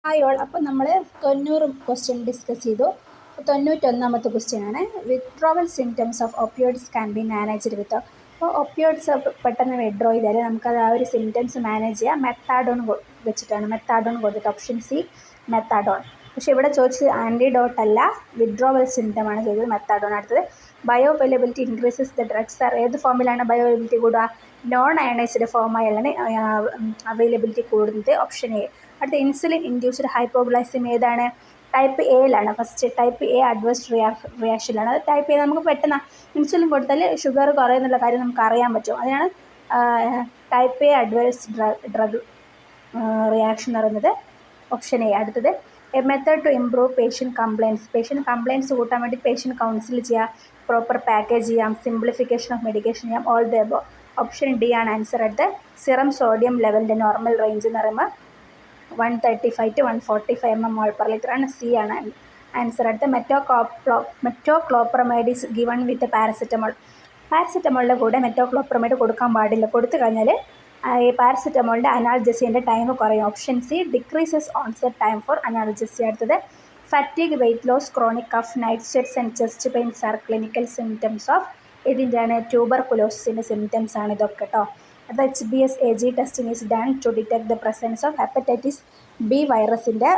Hi all. അപ്പോൾ നമ്മൾ 90 question discuss ചെയ്തു. 91ാമത്തെ ക്വസ്റ്റ്യൻ ആണ് withdrawal symptoms of opioids can be managed with. അപ്പോൾ ഒപ്പിയോയിഡ്സ് പെട്ടെന്ന് വിഡ്രോ ചെയ്താൽ നമുക്കത് ആ ഒരു സിംറ്റംസ് മാനേജ് ചെയ്യാം മെത്താഡോൺ വെച്ചിട്ടാണ്. മെത്താഡോൺ കൊടുത്തിട്ട് ഓപ്ഷൻ സി മെത്താഡോൺ. പക്ഷേ ഇവിടെ ചോദിച്ചത് ആൻറ്റിഡോട്ട് അല്ല, വിത്ഡ്രോവൽ സിംറ്റമാണ് ചോദിച്ചത്. മെത്താഡോൺ. അടുത്തത് bioavailability increases the drugs are. ഏത് ഫോമിലാണ് ബയോ അവൈലബിലിറ്റി കൂടുക? നോൺ അയണൈസ്ഡ് ഫോമായാണ് അവൈലബിലിറ്റി കൂടുന്നത്. Option A. അടുത്ത ഇൻസുലിൻ ഇൻഡ്യൂസ്ഡ് ഹൈപ്പോഗ്ലൈസിമിയ ഏതാണ്? ടൈപ്പ് എയിലാണ്. ഫസ്റ്റ് ടൈപ്പ് എ അഡ്വേഴ്സ് റിയാക്ഷനിലാണ്. അത് ടൈപ്പ് എ നമുക്ക് പെട്ടെന്ന് ഇൻസുലിൻ കൊടുത്താൽ ഷുഗർ കുറയുന്നുള്ള കാര്യം നമുക്ക് അറിയാൻ പറ്റും. അതിനാണ് type A adverse drug reaction എന്ന് പറയുന്നത്. Option A. അടുത്തത് a method to improve patient compliance. Patient compliance കൂട്ടാൻ വേണ്ടി പേഷ്യൻറ്റ് കൗൺസിൽ ചെയ്യാം, പ്രോപ്പർ പാക്കേജ് ചെയ്യാം, സിംപ്ലിഫിക്കേഷൻ ഓഫ് മെഡിക്കേഷൻ ചെയ്യാം. All the above. Option D ആണ് ആൻസർ. അടുത്ത് സിറം സോഡിയം ലെവലിൻ്റെ നോർമൽ റേഞ്ച് എന്ന് പറയുമ്പോൾ 135 to 145 mmol/L ആണ്. സി ആണ് ആൻസർ. അടുത്ത metoclopramide is given with paracetamol. പാരസെറ്റമോളിൻ്റെ കൂടെ മെറ്റോക്ലോപ്രമൈഡ് കൊടുക്കാൻ പാടില്ല. കൊടുത്തു കഴിഞ്ഞാൽ ഈ പാരസെറ്റമോളിൻ്റെ അനാൽജസിൻ്റെ ടൈം കുറയും. Option C decreases onset time for analgesia. അടുത്തത് fatigue, weight loss, chronic cough, night sweats and chest pains are clinical symptoms of. ഇതിൻ്റെയാണ് ട്യൂബർകുലോസിസിൻ്റെ സിംറ്റംസ് ആണ് ഇതൊക്കെ കേട്ടോ. അടുത്ത HBsAg testing is done to detect the presence of hepatitis B വൈറസിൻ്റെ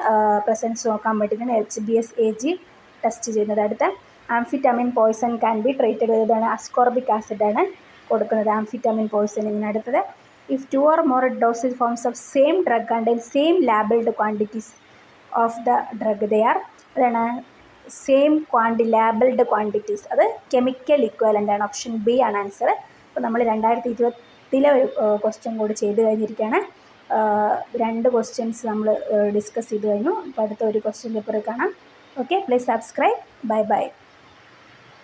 presence നോക്കാൻ വേണ്ടിയിട്ടാണ് HBsAg ടെസ്റ്റ് ചെയ്യുന്നത്. അടുത്ത amphetamine poison can be treated ചെയ്തതാണ്. അസ്കോർബിക് ആസിഡാണ് കൊടുക്കുന്നത് ആംഫിറ്റമിൻ പോയ്സണിങ്ങിന്. അടുത്തത് if 2 or more dosage forms of same drug contain same labeled quantities of the drug, they are അതാണ് same labelled quantities. അത് കെമിക്കൽ ഇക്വലൻ്റ് ആണ്. Option B ആണ് answer. അപ്പോൾ നമ്മൾ 2020 ഒരു ക്വസ്റ്റ്യൻ കൂടി ചെയ്ത് കഴിഞ്ഞിരിക്കുകയാണ്. 2 ക്വസ്റ്റ്യൻസ് നമ്മൾ ഡിസ്കസ് ചെയ്ത് കഴിഞ്ഞു. അപ്പോൾ അടുത്ത ഒരു ക്വസ്റ്റ്യൻ പേപ്പർ കാണാം. Okay, please subscribe. Bye bye.